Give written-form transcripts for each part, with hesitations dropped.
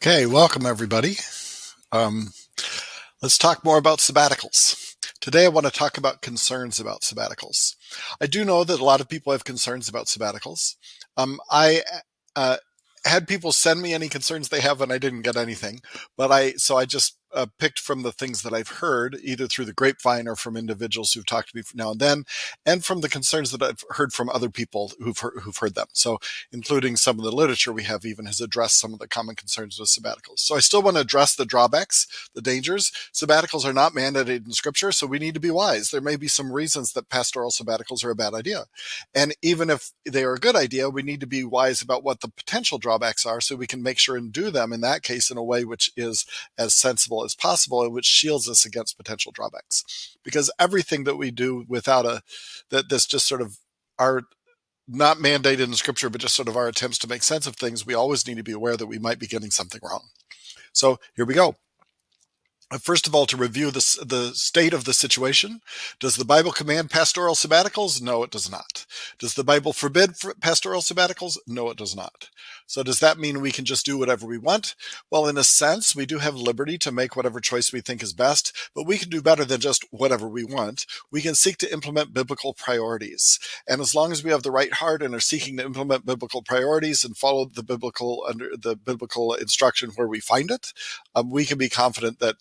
Okay, welcome everybody. Um, let's talk more about sabbaticals. Today I want to talk about concerns about sabbaticals. I do know that a lot of people have concerns about sabbaticals. I had people send me any concerns they have and I didn't get anything, but I just picked from the things that I've heard, either through the grapevine or from individuals who've talked to me now and then, and from the concerns that I've heard from other people who've heard them. So including some of the literature we have even has addressed some of the common concerns with sabbaticals. So I still want to address the drawbacks, the dangers. Sabbaticals are not mandated in scripture, so we need to be wise. There may be some reasons that pastoral sabbaticals are a bad idea. And even if they are a good idea, we need to be wise about what the potential drawbacks are so we can make sure and do them in that case in a way which is as sensible as possible and which shields us against potential drawbacks. Because everything that we do without this just sort of our not mandated in scripture, but just sort of our attempts to make sense of things, we always need to be aware that we might be getting something wrong. So here we go. First of all, to review the state of the situation, does the Bible command pastoral sabbaticals? No, it does not. Does the Bible forbid pastoral sabbaticals? No, it does not. So does that mean we can just do whatever we want? Well, in a sense, we do have liberty to make whatever choice we think is best, but we can do better than just whatever we want. We can seek to implement biblical priorities. And as long as we have the right heart and are seeking to implement biblical priorities and follow the biblical instruction where we find it, we can be confident that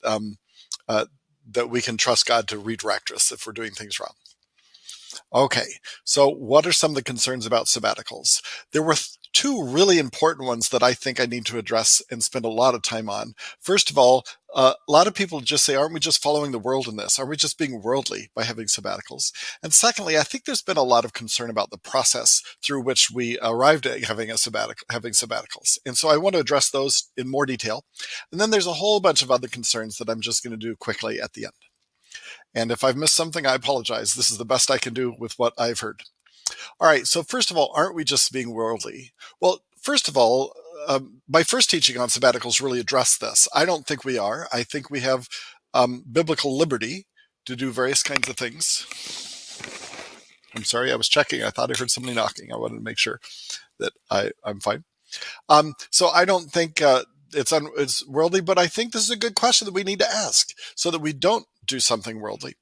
that we can trust God to redirect us if we're doing things wrong. Okay, so what are some of the concerns about sabbaticals? There were two really important ones that I think I need to address and spend a lot of time on. First of all, a lot of people just say, aren't we just following the world in this? Are we just being worldly by having sabbaticals? And secondly, I think there's been a lot of concern about the process through which we arrived at having sabbaticals. And so I want to address those in more detail. And then there's a whole bunch of other concerns that I'm just going to do quickly at the end. And if I've missed something, I apologize. This is the best I can do with what I've heard. All right, so first of all, aren't we just being worldly? Well, first of all, my first teaching on sabbaticals really addressed this. I don't think we are. I think we have biblical liberty to do various kinds of things. I'm sorry, I was checking. I thought I heard somebody knocking. I wanted to make sure that I'm fine. So I don't think it's worldly, but I think this is a good question that we need to ask so that we don't do something worldly.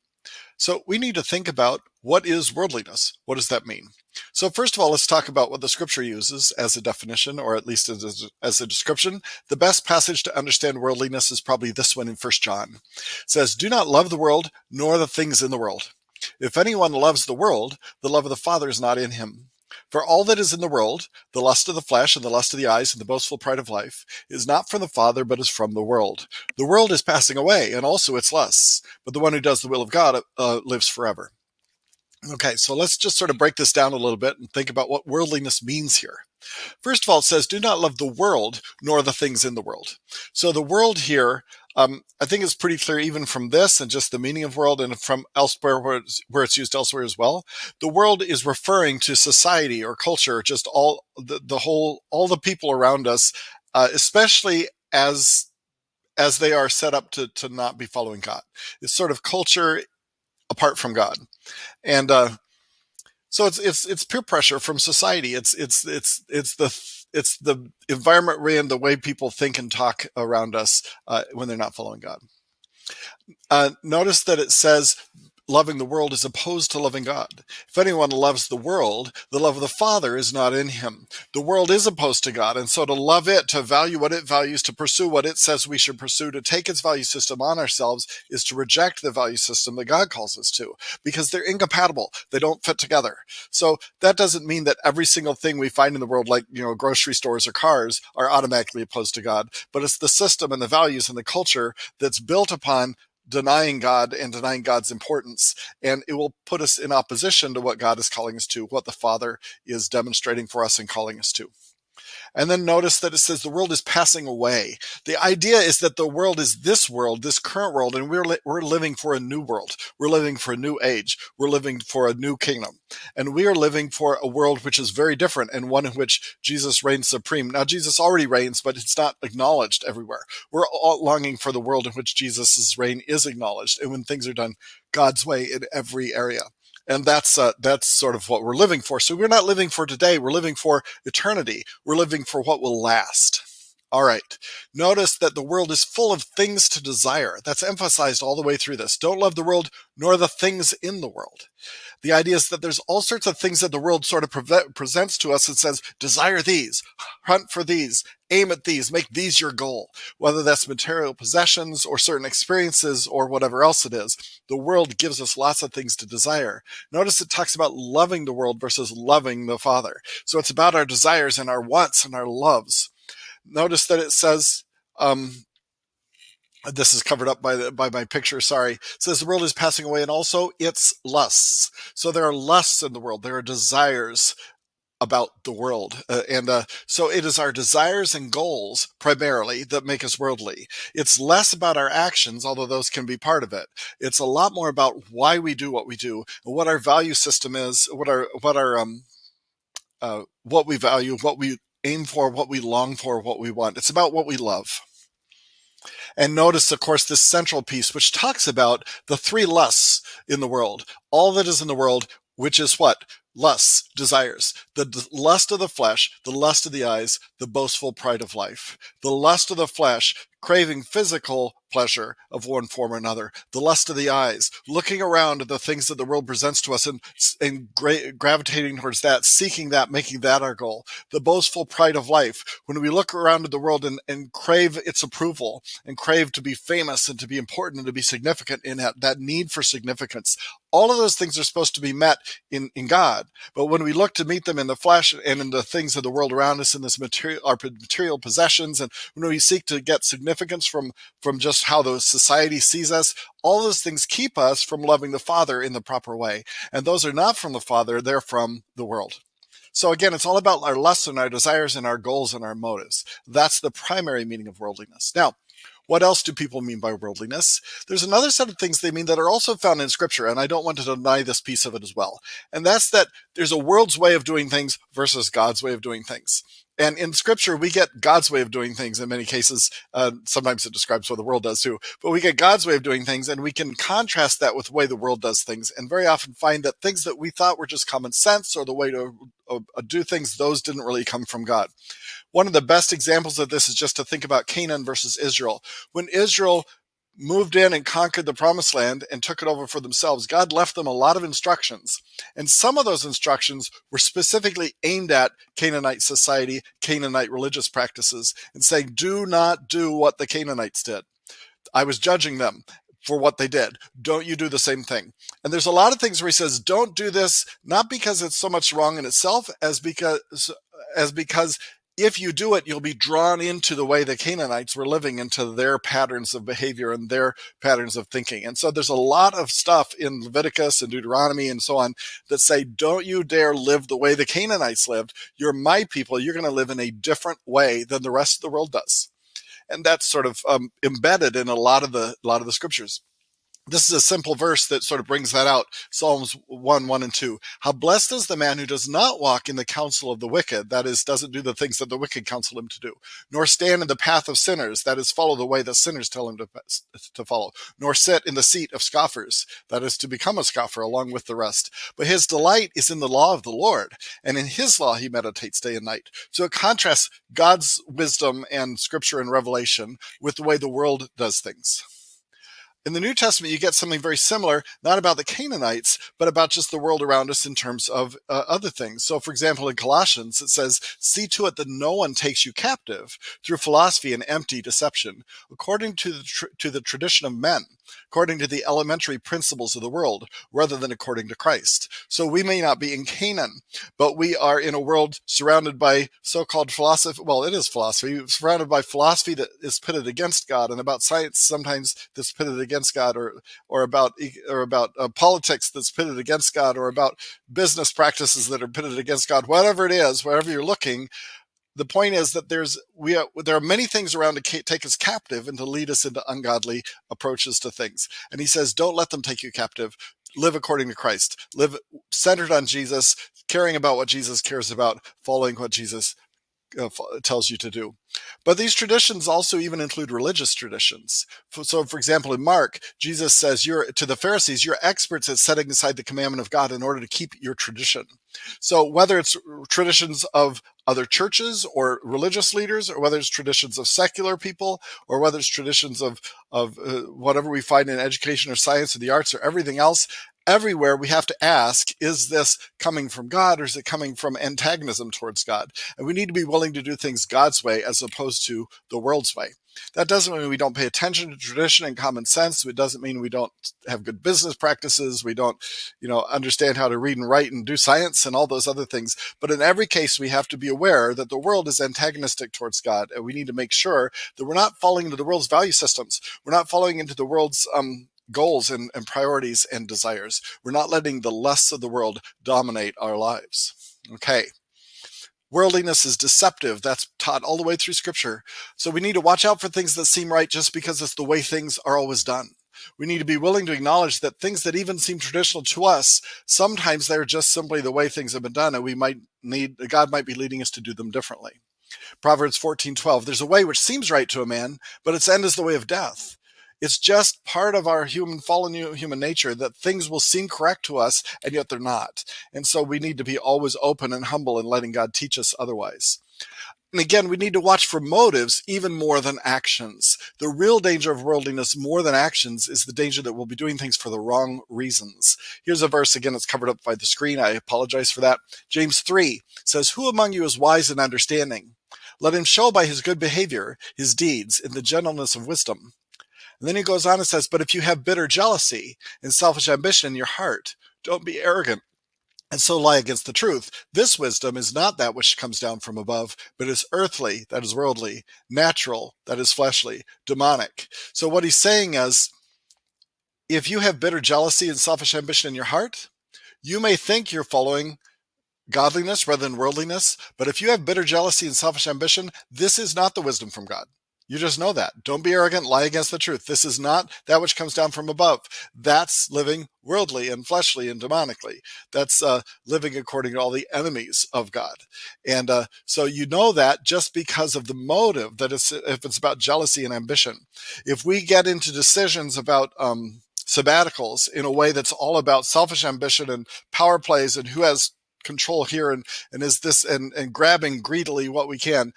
So we need to think about what is worldliness? What does that mean? So first of all, let's talk about what the scripture uses as a definition, or at least as a description. The best passage to understand worldliness is probably this one in 1 John. It says, "Do not love the world, nor the things in the world. If anyone loves the world, the love of the Father is not in him. For all that is in the world, the lust of the flesh and the lust of the eyes and the boastful pride of life, is not from the Father, but is from the world. The world is passing away, and also its lusts, but the one who does the will of God lives forever." Okay, so let's just sort of break this down a little bit and think about what worldliness means here. First of all, it says, "Do not love the world, nor the things in the world." So the world here, I think is pretty clear even from this and just the meaning of world, and from elsewhere where it's used elsewhere as well. The world is referring to society or culture, just all the people around us, especially as they are set up to not be following God. It's sort of culture apart from God, and so it's peer pressure from society. It's the environment we're in, the way people think and talk around us when they're not following God. Notice that it says loving the world is opposed to loving God. If anyone loves the world, the love of the Father is not in him. The world is opposed to God, and so to love it, to value what it values, to pursue what it says we should pursue, to take its value system on ourselves, is to reject the value system that God calls us to, because they're incompatible. They don't fit together. So that doesn't mean that every single thing we find in the world, like grocery stores or cars, are automatically opposed to God, but it's the system and the values and the culture that's built upon denying God and denying God's importance, and it will put us in opposition to what God is calling us to, what the Father is demonstrating for us and calling us to. And then notice that it says the world is passing away. The idea is that the world is this world, this current world, and we're living for a new world. We're living for a new age. We're living for a new kingdom. And we are living for a world which is very different, and one in which Jesus reigns supreme. Now, Jesus already reigns, but it's not acknowledged everywhere. We're all longing for the world in which Jesus' reign is acknowledged, and when things are done God's way in every area. And that's sort of what we're living for. So we're not living for today. We're living for eternity. We're living for what will last. All right. Notice that the world is full of things to desire. That's emphasized all the way through this. Don't love the world nor the things in the world. The idea is that there's all sorts of things that the world sort of presents to us and says, desire these, hunt for these, aim at these, make these your goal. Whether that's material possessions or certain experiences or whatever else it is, the world gives us lots of things to desire. Notice it talks about loving the world versus loving the Father. So it's about our desires and our wants and our loves. Notice that it says, this is covered up by my picture, sorry. It says the world is passing away and also its lusts. So there are lusts in the world. There are desires about the world. So it is our desires and goals primarily that make us worldly. It's less about our actions, although those can be part of it. It's a lot more about why we do what we do, and what our value system is, what we value, what we aim for, what we long for, what we want. It's about what we love. And notice, of course, this central piece, which talks about the three lusts in the world. All that is in the world, which is what? Lusts, desires. The lust of the flesh, the lust of the eyes, the boastful pride of life. The lust of the flesh, craving physical pleasure of one form or another. The lust of the eyes, looking around at the things that the world presents to us and gravitating towards that, seeking that, making that our goal. The boastful pride of life, when we look around at the world and crave its approval and crave to be famous and to be important and to be significant in that need for significance. All of those things are supposed to be met in God. But when we look to meet them in the flesh and in the things of the world around us, in this our material possessions, and when we seek to get significance from just how the society sees us, all those things keep us from loving the Father in the proper way. And those are not from the Father, they're from the world. So again, it's all about our lusts and our desires and our goals and our motives. That's the primary meaning of worldliness. Now, what else do people mean by worldliness? There's another set of things they mean that are also found in Scripture, and I don't want to deny this piece of it as well. And that's that there's a world's way of doing things versus God's way of doing things. And in Scripture, we get God's way of doing things in many cases. Sometimes it describes what the world does too, but we get God's way of doing things, and we can contrast that with the way the world does things, and very often find that things that we thought were just common sense or the way to do things, those didn't really come from God. One of the best examples of this is just to think about Canaan versus Israel. When Israel moved in and conquered the promised land and took it over for themselves, God left them a lot of instructions. And some of those instructions were specifically aimed at Canaanite society, Canaanite religious practices, and saying, do not do what the Canaanites did. I was judging them for what they did. Don't you do the same thing. And there's a lot of things where he says, don't do this, not because it's so much wrong in itself, as because if you do it, you'll be drawn into the way the Canaanites were living, into their patterns of behavior and their patterns of thinking. And so there's a lot of stuff in Leviticus and Deuteronomy and so on that say, don't you dare live the way the Canaanites lived. You're my people. You're going to live in a different way than the rest of the world does. And that's sort of embedded in a lot of the scriptures. This is a simple verse that sort of brings that out. Psalms 1, 1 and 2. How blessed is the man who does not walk in the counsel of the wicked, that is, doesn't do the things that the wicked counsel him to do, nor stand in the path of sinners, that is, follow the way that sinners tell him to follow, nor sit in the seat of scoffers, that is, to become a scoffer along with the rest. But his delight is in the law of the Lord, and in his law he meditates day and night. So it contrasts God's wisdom and scripture and revelation with the way the world does things. In the New Testament, you get something very similar, not about the Canaanites, but about just the world around us in terms of other things. So, for example, in Colossians, it says, see to it that no one takes you captive through philosophy and empty deception, according to the tradition of men, according to the elementary principles of the world, rather than according to Christ. So we may not be in Canaan, but we are in a world surrounded by so-called philosophy. Well, it is philosophy, surrounded by philosophy that is pitted against God, and about science sometimes that's pitted against God, or about politics that's pitted against God, or about business practices that are pitted against God. Whatever it is, wherever you're looking, the point is that there are many things around to take us captive and to lead us into ungodly approaches to things. And he says, don't let them take you captive. Live according to Christ. Live centered on Jesus, caring about what Jesus cares about, following what Jesus tells you to do. But these traditions also even include religious traditions. So, for example, in Mark, Jesus says to the Pharisees, you're experts at setting aside the commandment of God in order to keep your tradition. So whether it's traditions of other churches or religious leaders, or whether it's traditions of secular people, or whether it's traditions of whatever we find in education or science or the arts or everything else. Everywhere we have to ask, is this coming from God, or is it coming from antagonism towards God? And we need to be willing to do things God's way as opposed to the world's way. That doesn't mean we don't pay attention to tradition and common sense. It doesn't mean we don't have good business practices. We don't, understand how to read and write and do science and all those other things. But in every case, we have to be aware that the world is antagonistic towards God. And we need to make sure that we're not falling into the world's value systems. We're not falling into the world's goals and priorities and desires. We're not letting the lusts of the world dominate our lives. Okay. Worldliness is deceptive. That's taught all the way through Scripture. So we need to watch out for things that seem right just because it's the way things are always done. We need to be willing to acknowledge that things that even seem traditional to us, sometimes they're just simply the way things have been done, and God might be leading us to do them differently. Proverbs 14:12, there's a way which seems right to a man, but its end is the way of death. It's just part of our fallen human nature that things will seem correct to us, and yet they're not. And so we need to be always open and humble and letting God teach us otherwise. And again, we need to watch for motives even more than actions. The real danger of worldliness more than actions is the danger that we'll be doing things for the wrong reasons. Here's a verse, again, it's covered up by the screen. I apologize for that. James 3 says, who among you is wise and understanding? Let him show by his good behavior, his deeds, in the gentleness of wisdom. And then he goes on and says, but if you have bitter jealousy and selfish ambition in your heart, don't be arrogant and so lie against the truth. This wisdom is not that which comes down from above, but is earthly, that is worldly, natural, that is fleshly, demonic. So what he's saying is, if you have bitter jealousy and selfish ambition in your heart, you may think you're following godliness rather than worldliness, but if you have bitter jealousy and selfish ambition, this is not the wisdom from God. You just know that. Don't be arrogant, lie against the truth. This is not that which comes down from above. That's living worldly and fleshly and demonically. That's living according to all the enemies of God. And so you know that just because of the motive, that if it's about jealousy and ambition. If we get into decisions about sabbaticals in a way that's all about selfish ambition and power plays and who has control here and is this and grabbing greedily what we can,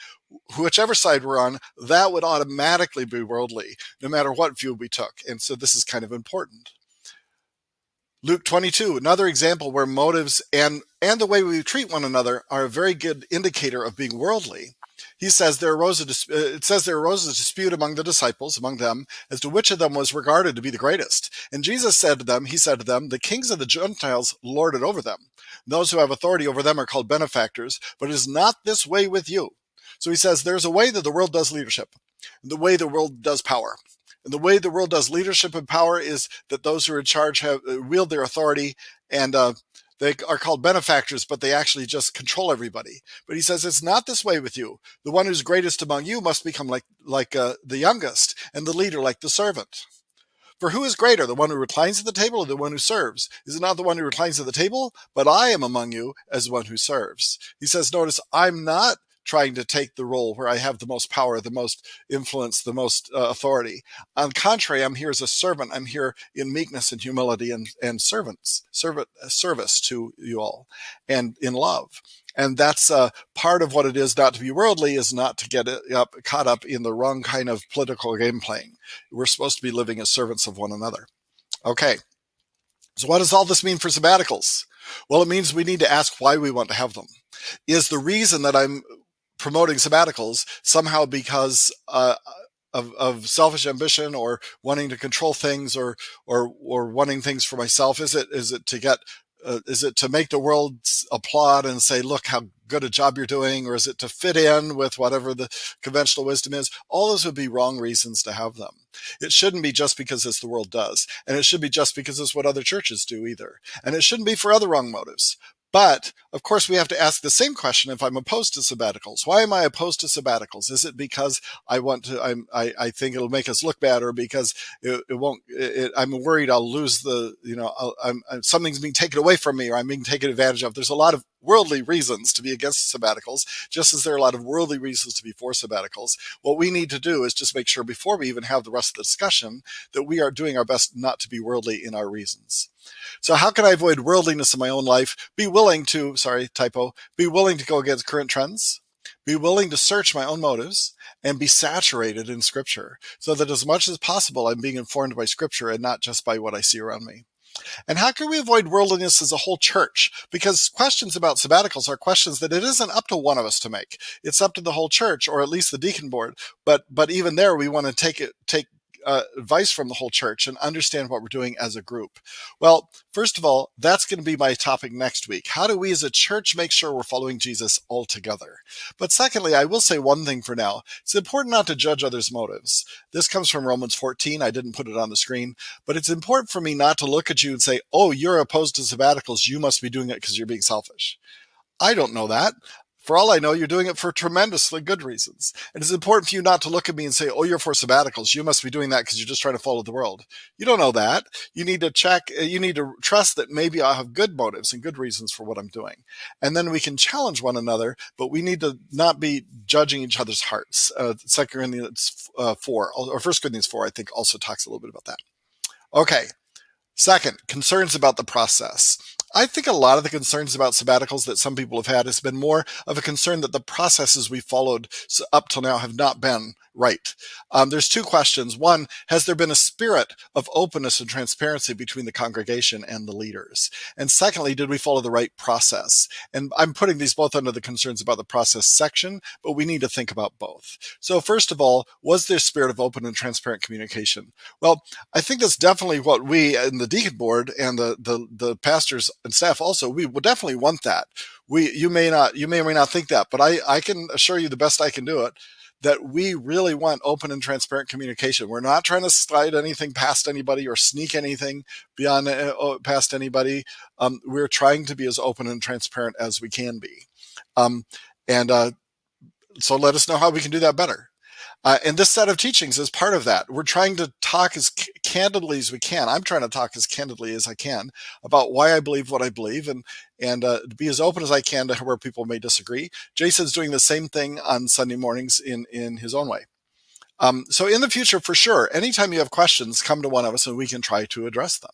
whichever side we're on, that would automatically be worldly, no matter what view we took. And so this is kind of important. Luke 22, another example where motives and the way we treat one another are a very good indicator of being worldly. He says there arose a dispute among the disciples, among them, as to which of them was regarded to be the greatest. And Jesus said to them, the kings of the Gentiles lord it over them. Those who have authority over them are called benefactors, but it is not this way with you. So he says there's a way that the world does leadership, the way the world does power. And the way the world does leadership and power is that those who are in charge wield their authority, and they are called benefactors, but they actually just control everybody. But he says it's not this way with you. The one who's greatest among you must become like the youngest, and the leader like the servant. For who is greater, the one who reclines at the table or the one who serves? Is it not the one who reclines at the table? But I am among you as one who serves. He says, notice, I'm not trying to take the role where I have the most power, the most influence, the most authority. On the contrary, I'm here as a servant. I'm here in meekness and humility and service to you all, and in love. And that's part of what it is not to be worldly, is not to get caught up in the wrong kind of political game playing. We're supposed to be living as servants of one another. Okay. So what does all this mean for sabbaticals? Well, it means we need to ask why we want to have them. Is the reason that I'm promoting sabbaticals somehow because of selfish ambition or wanting to control things or wanting things for myself? Is it to get is it to make the world applaud and say, look how good a job you're doing? Or is it to fit in with whatever the conventional wisdom is? All those would be wrong reasons to have them. It shouldn't be just because it's the world does. And it should be just because it's what other churches do either. And it shouldn't be for other wrong motives. But, of course, we have to ask the same question if I'm opposed to sabbaticals. Why am I opposed to sabbaticals? Is it because I think it'll make us look bad, or because I'm worried I'll lose something's being taken away from me, or I'm being taken advantage of? There's a lot of worldly reasons to be against sabbaticals, just as there are a lot of worldly reasons to be for sabbaticals. What we need to do is just make sure before we even have the rest of the discussion that we are doing our best not to be worldly in our reasons. So how can I avoid worldliness in my own life? Be willing to go against current trends, be willing to search my own motives, and be saturated in Scripture so that as much as possible I'm being informed by Scripture and not just by what I see around me. And how can we avoid worldliness as a whole church? Because questions about sabbaticals are questions that it isn't up to one of us to make. It's up to the whole church, or at least the deacon board. But even there, we want to take advice from the whole church and understand what we're doing as a group. Well, first of all, that's going to be my topic next week. How do we as a church make sure we're following Jesus all together? But secondly, I will say one thing for now. It's important not to judge others' motives. This comes from Romans 14. I didn't put it on the screen, but it's important for me not to look at you and say, oh, you're opposed to sabbaticals. You must be doing it because you're being selfish. I don't know that. For all I know, you're doing it for tremendously good reasons. And it's important for you not to look at me and say, oh, you're for sabbaticals. You must be doing that because you're just trying to follow the world. You don't know that. You need to you need to trust that maybe I have good motives and good reasons for what I'm doing. And then we can challenge one another, but we need to not be judging each other's hearts. 2 Corinthians 4, or 1 Corinthians 4, I think also talks a little bit about that. Okay. Second, concerns about the process. I think a lot of the concerns about sabbaticals that some people have had has been more of a concern that the processes we followed up till now have not been right. There's two questions. One, has there been a spirit of openness and transparency between the congregation and the leaders? And secondly, did we follow the right process? And I'm putting these both under the concerns about the process section, but we need to think about both. So first of all, was there a spirit of open and transparent communication? Well, I think that's definitely what we in the deacon board and the pastors and staff also, we will definitely want that. You may or may not think that, but I can assure you the best I can do it, that we really want open and transparent communication. We're not trying to slide anything past anybody or sneak anything beyond past anybody. We're trying to be as open and transparent as we can be. So let us know how we can do that better. And this set of teachings is part of that. We're trying to talk as candidly as we can. I'm trying to talk as candidly as I can about why I believe what I believe and to be as open as I can to where people may disagree. Jason's doing the same thing on Sunday mornings in his own way. So in the future, for sure, anytime you have questions, come to one of us and we can try to address them.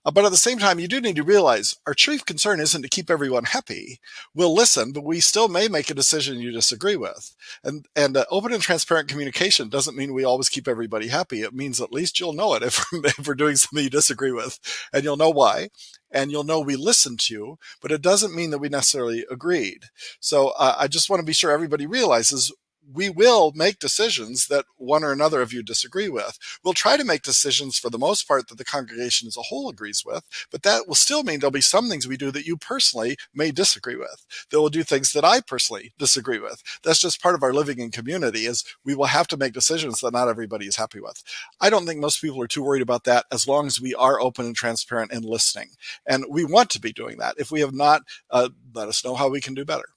But at the same time, you do need to realize our chief concern isn't to keep everyone happy. We'll listen, but we still may make a decision you disagree with. And open and transparent communication doesn't mean we always keep everybody happy. It means at least you'll know it if we're doing something you disagree with, and you'll know why. And you'll know we listened to you, but it doesn't mean that we necessarily agreed. So I just want to be sure everybody realizes we will make decisions that one or another of you disagree with. We'll try to make decisions for the most part that the congregation as a whole agrees with, but that will still mean there'll be some things we do that you personally may disagree with. That will do things that I personally disagree with. That's just part of our living in community, is we will have to make decisions that not everybody is happy with. I don't think most people are too worried about that as long as we are open and transparent and listening. And we want to be doing that. If we have not, let us know how we can do better.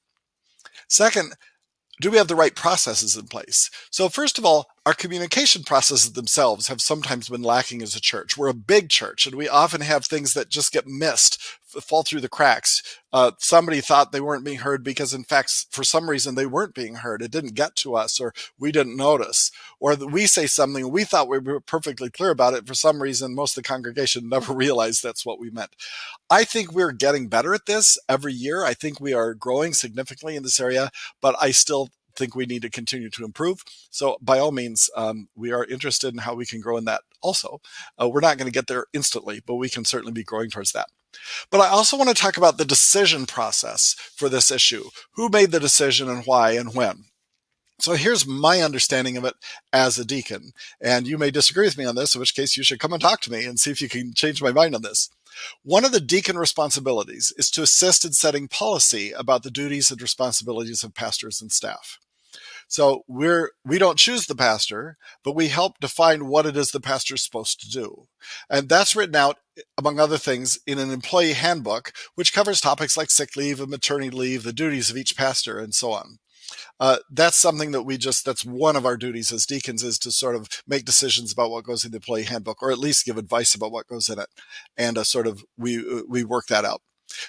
Second, do we have the right processes in place? So first of all, our communication processes themselves have sometimes been lacking as a church. We're a big church, and we often have things that just get missed, fall through the cracks. Somebody thought they weren't being heard because, in fact, for some reason, they weren't being heard. It didn't get to us, or we didn't notice. Or we say something, we thought we were perfectly clear about it. For some reason, most of the congregation never realized that's what we meant. I think we're getting better at this every year. I think we are growing significantly in this area, but I still think we need to continue to improve. So by all means, we are interested in how we can grow in that also. We're not going to get there instantly, but we can certainly be growing towards that. But I also want to talk about the decision process for this issue. Who made the decision and why and when? So here's my understanding of it as a deacon. And you may disagree with me on this, in which case you should come and talk to me and see if you can change my mind on this. One of the deacon responsibilities is to assist in setting policy about the duties and responsibilities of pastors and staff. So we don't choose the pastor, but we help define what it is the pastor is supposed to do. And that's written out, among other things, in an employee handbook, which covers topics like sick leave and maternity leave, the duties of each pastor, and so on. That's something that that's one of our duties as deacons, is to sort of make decisions about what goes in the employee handbook, or at least give advice about what goes in it. And we work that out.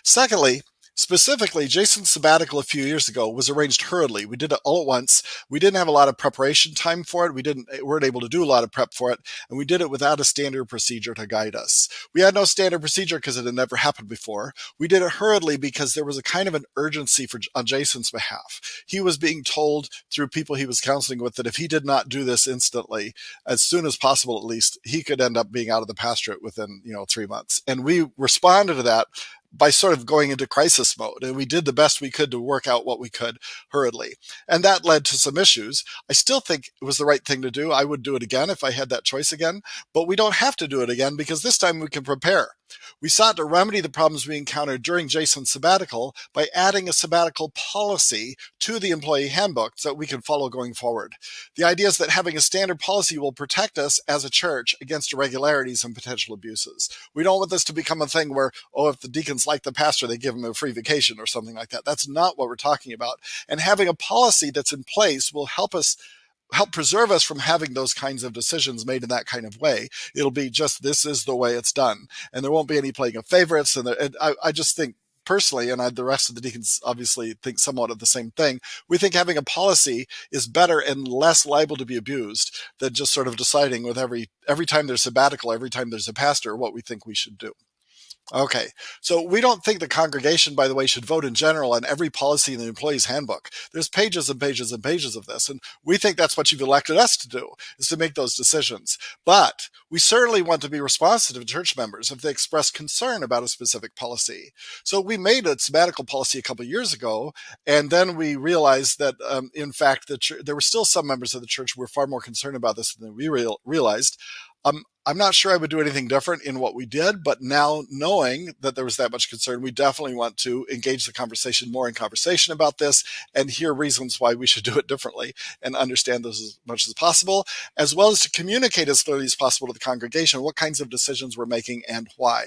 Secondly, Specifically, Jason's sabbatical a few years ago was arranged hurriedly. We did it all at once. We didn't have a lot of preparation time for it. Weren't able to do a lot of prep for it, and we did it without a standard procedure to guide us. We had no standard procedure because it had never happened before. We did it hurriedly because there was a kind of an urgency on Jason's behalf. He was being told through people he was counseling with that if he did not do this instantly, as soon as possible at least, he could end up being out of the pastorate within 3 months. And we responded to that by sort of going into crisis mode. And we did the best we could to work out what we could hurriedly. And that led to some issues. I still think it was the right thing to do. I would do it again if I had that choice again, but we don't have to do it again because this time we can prepare. We sought to remedy the problems we encountered during Jason's sabbatical by adding a sabbatical policy to the employee handbook so that we can follow going forward. The idea is that having a standard policy will protect us as a church against irregularities and potential abuses. We don't want this to become a thing where, if the deacons like the pastor, they give him a free vacation or something like that. That's not what we're talking about. And having a policy that's in place will help preserve us from having those kinds of decisions made in that kind of way. It'll be just, this is the way it's done. And there won't be any playing of favorites. And I just think personally, and the rest of the deacons obviously think somewhat of the same thing, we think having a policy is better and less liable to be abused than just sort of deciding with every time there's sabbatical, every time there's a pastor, what we think we should do. Okay, so we don't think the congregation, by the way, should vote in general on every policy in the employee's handbook. There's pages and pages and pages of this, and we think that's what you've elected us to do, is to make those decisions. But we certainly want to be responsive to church members if they express concern about a specific policy. So we made a sabbatical policy a couple of years ago, and then we realized that, in fact, there were still some members of the church who were far more concerned about this than we realized. I'm not sure I would do anything different in what we did, but now knowing that there was that much concern, we definitely want to engage the conversation more in conversation about this and hear reasons why we should do it differently and understand those as much as possible, as well as to communicate as clearly as possible to the congregation what kinds of decisions we're making and why.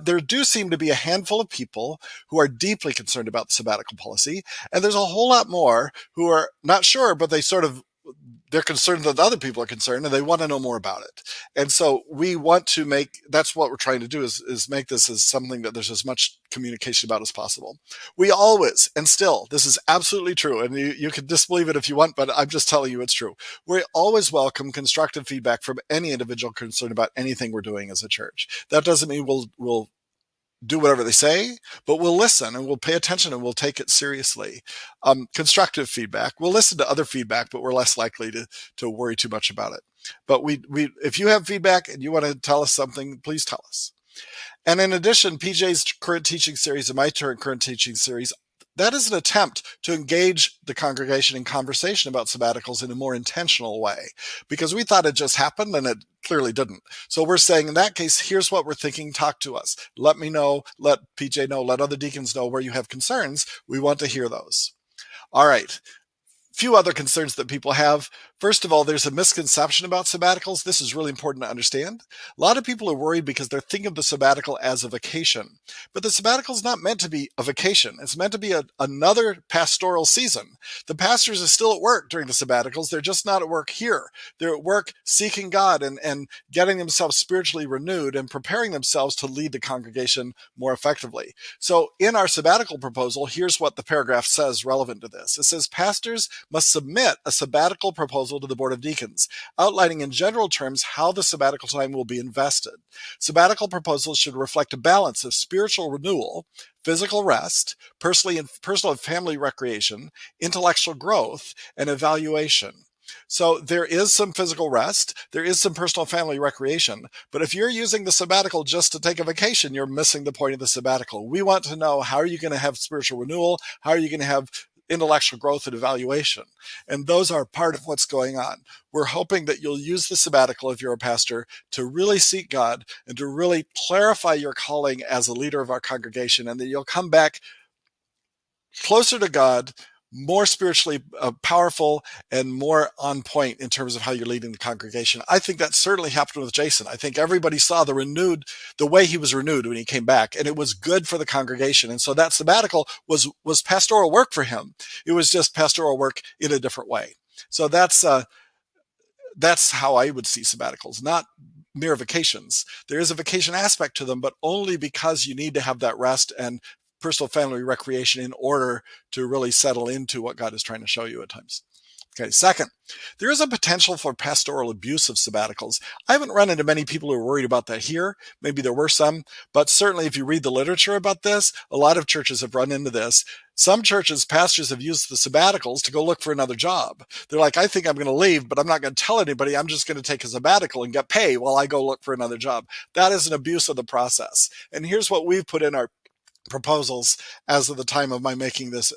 There do seem to be a handful of people who are deeply concerned about the sabbatical policy, and there's a whole lot more who are not sure, but they're concerned that other people are concerned and they want to know more about it. And so we want to that's what we're trying to do is make this as something that there's as much communication about as possible. We always, and still, this is absolutely true, and you can disbelieve it if you want, but I'm just telling you it's true. We always welcome constructive feedback from any individual concerned about anything we're doing as a church. That doesn't mean we'll do whatever they say, but we'll listen and we'll pay attention and we'll take it seriously. Constructive feedback, we'll listen to other feedback, but we're less likely to worry too much about it. But if you have feedback and you want to tell us something, please tell us. And in addition, PJ's current teaching series and my current teaching series, that is an attempt to engage the congregation in conversation about sabbaticals in a more intentional way, because we thought it just happened and it clearly didn't. So we're saying, in that case, here's what we're thinking. Talk to us. Let me know. Let PJ know. Let other deacons know where you have concerns. We want to hear those. All right. Few other concerns that people have. First of all, there's a misconception about sabbaticals. This is really important to understand. A lot of people are worried because they're thinking of the sabbatical as a vacation. But the sabbatical is not meant to be a vacation. It's meant to be another pastoral season. The pastors are still at work during the sabbaticals. They're just not at work here. They're at work seeking God and getting themselves spiritually renewed and preparing themselves to lead the congregation more effectively. So in our sabbatical proposal, here's what the paragraph says relevant to this. It says, pastors must submit a sabbatical proposal to the Board of Deacons, outlining in general terms how the sabbatical time will be invested. Sabbatical proposals should reflect a balance of spiritual renewal, physical rest, personal and family recreation, intellectual growth, and evaluation. So there is some physical rest, there is some personal family recreation, but if you're using the sabbatical just to take a vacation, you're missing the point of the sabbatical. We want to know, how are you going to have spiritual renewal? How are you going to have intellectual growth and evaluation? And those are part of what's going on. We're hoping that you'll use the sabbatical, if you're a pastor, to really seek God and to really clarify your calling as a leader of our congregation, and that you'll come back closer to God, more spiritually powerful, and more on point in terms of how you're leading the congregation. I think that certainly happened with Jason. I think everybody saw the way he was renewed when he came back, and it was good for the congregation. And so that sabbatical was pastoral work for him. It was just pastoral work in a different way. So that's how I would see sabbaticals, not mere vacations. There is a vacation aspect to them, but only because you need to have that rest and personal family recreation in order to really settle into what God is trying to show you at times. Okay, second, there is a potential for pastoral abuse of sabbaticals. I haven't run into many people who are worried about that here. Maybe there were some, but certainly if you read the literature about this, a lot of churches have run into this. Some churches, pastors have used the sabbaticals to go look for another job. They're like, I think I'm going to leave, but I'm not going to tell anybody. I'm just going to take a sabbatical and get paid while I go look for another job. That is an abuse of the process. And here's what we've put in our proposals as of the time of my making this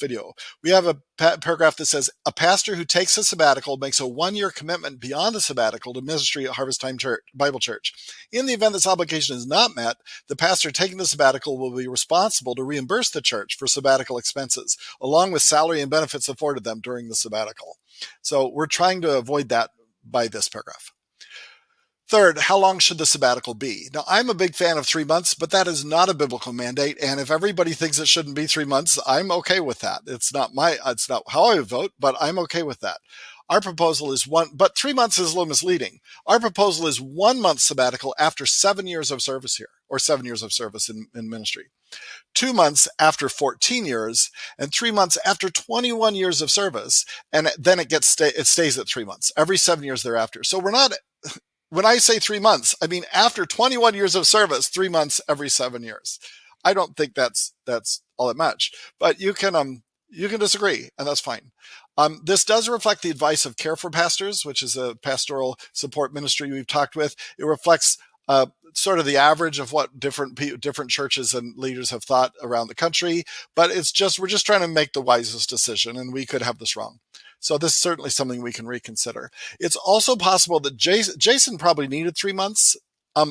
video. We have a paragraph that says a pastor who takes a sabbatical makes a 1-year commitment beyond the sabbatical to ministry at Harvest Time Church, Bible Church. In the event this obligation is not met, the pastor taking the sabbatical will be responsible to reimburse the church for sabbatical expenses, along with salary and benefits afforded them during the sabbatical. So we're trying to avoid that by this paragraph. Third, how long should the sabbatical be? Now, I'm a big fan of 3 months, but that is not a biblical mandate. And if everybody thinks it shouldn't be 3 months, I'm okay with that. It's not how I vote, but I'm okay with that. Our proposal is but 3 months is a little misleading. Our proposal is 1 month sabbatical after 7 years of service here, or 7 years of service in ministry. 2 months after 14 years, and 3 months after 21 years of service. And then it stays at 3 months, every 7 years thereafter. So we're not, when I say 3 months, I mean after 21 years of service, 3 months every 7 years. I don't think that's all that much, but you can disagree, and that's fine. This does reflect the advice of Care for Pastors, which is a pastoral support ministry we've talked with. It reflects sort of the average of what different churches and leaders have thought around the country, but we're just trying to make the wisest decision, and we could have this wrong. So this is certainly something we can reconsider. It's also possible that Jason probably needed 3 months,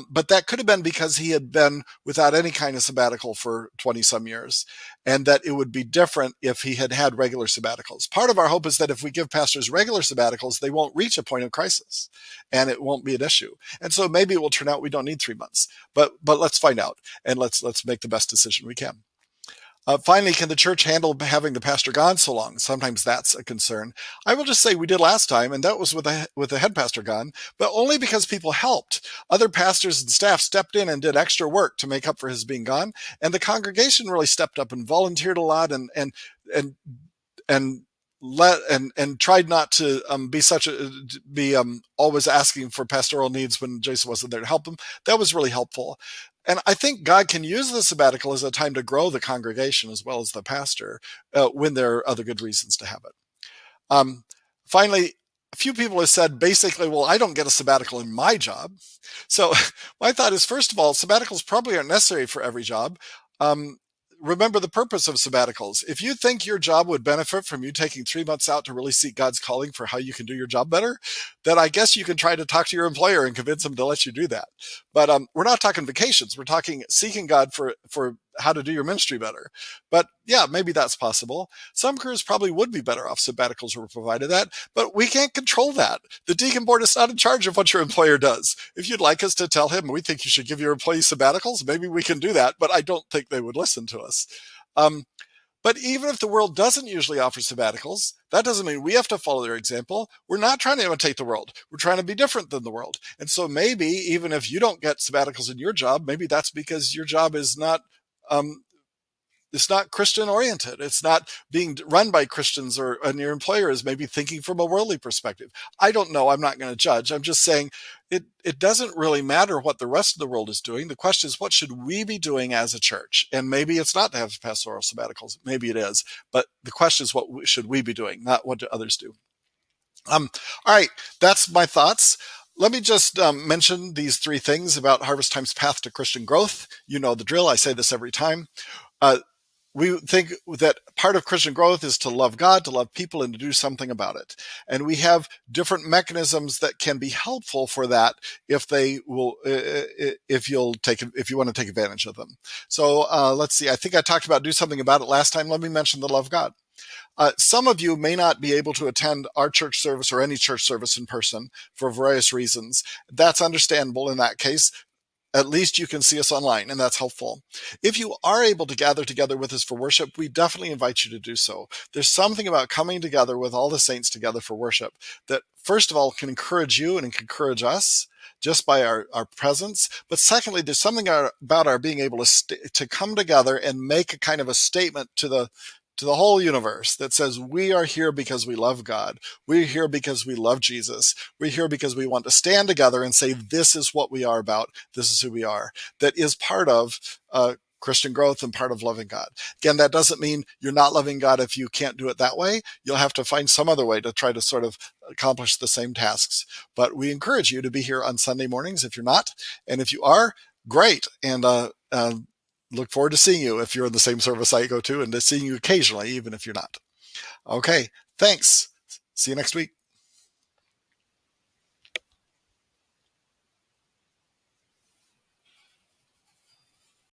but that could have been because he had been without any kind of sabbatical for 20 some years, and that it would be different if he had had regular sabbaticals. Part of our hope is that if we give pastors regular sabbaticals, they won't reach a point of crisis and it won't be an issue. And so maybe it will turn out we don't need 3 months, but let's find out, and let's make the best decision we can. Finally, can the church handle having the pastor gone so long? Sometimes that's a concern. I will just say we did last time, and that was with the head pastor gone, but only because people helped. Other pastors and staff stepped in and did extra work to make up for his being gone, and the congregation really stepped up and volunteered a lot and tried not to be always asking for pastoral needs when Jason wasn't there to help them. That was really helpful. And I think God can use the sabbatical as a time to grow the congregation as well as the pastor when there are other good reasons to have it. Finally, a few people have said basically, well, I don't get a sabbatical in my job. So my thought is, first of all, sabbaticals probably aren't necessary for every job. Remember the purpose of sabbaticals. If you think your job would benefit from you taking 3 months out to really seek God's calling for how you can do your job better, then I guess you can try to talk to your employer and convince them to let you do that. But we're not talking vacations. We're talking seeking God for how to do your ministry better. But yeah, maybe that's possible. Some careers probably would be better off sabbaticals were provided that, but we can't control that. The deacon board is not in charge of what your employer does. If you'd like us to tell him we think you should give your employees sabbaticals, maybe we can do that, but I don't think they would listen to us. But even if the world doesn't usually offer sabbaticals, that doesn't mean we have to follow their example. We're not trying to imitate the world. We're trying to be different than the world. And so maybe even if you don't get sabbaticals in your job, maybe that's because your job is not it's not Christian oriented. It's not being run by Christians, and your employer is maybe thinking from a worldly perspective. I don't know. I'm not going to judge. I'm just saying it doesn't really matter what the rest of the world is doing. The question is, what should we be doing as a church? And maybe it's not to have pastoral sabbaticals. Maybe it is. But the question is, what should we be doing, not what do others do? All right. That's my thoughts. Let me just mention these 3 things about Harvest Time's path to Christian growth. You know the drill. I say this every time. We think that part of Christian growth is to love God, to love people, and to do something about it. And we have different mechanisms that can be helpful for that if you want to take advantage of them. So let's see. I think I talked about do something about it last time. Let me mention the love God. Some of you may not be able to attend our church service or any church service in person for various reasons. That's understandable in that case. At least you can see us online, and that's helpful. If you are able to gather together with us for worship, we definitely invite you to do so. There's something about coming together with all the saints together for worship that, first of all, can encourage you and can encourage us. just by our presence. But secondly, there's something about our being able to come together and make a kind of a statement to the whole universe that says we are here because we love God. We're here because we love Jesus. We're here because we want to stand together and say, this is what we are about. This is who we are. That is part of Christian growth and part of loving God. Again, that doesn't mean you're not loving God if you can't do it that way. You'll have to find some other way to try to sort of accomplish the same tasks. But we encourage you to be here on Sunday mornings if you're not. And if you are, great. And look forward to seeing you if you're in the same service I go to, and to seeing you occasionally, even if you're not. Okay, thanks. See you next week.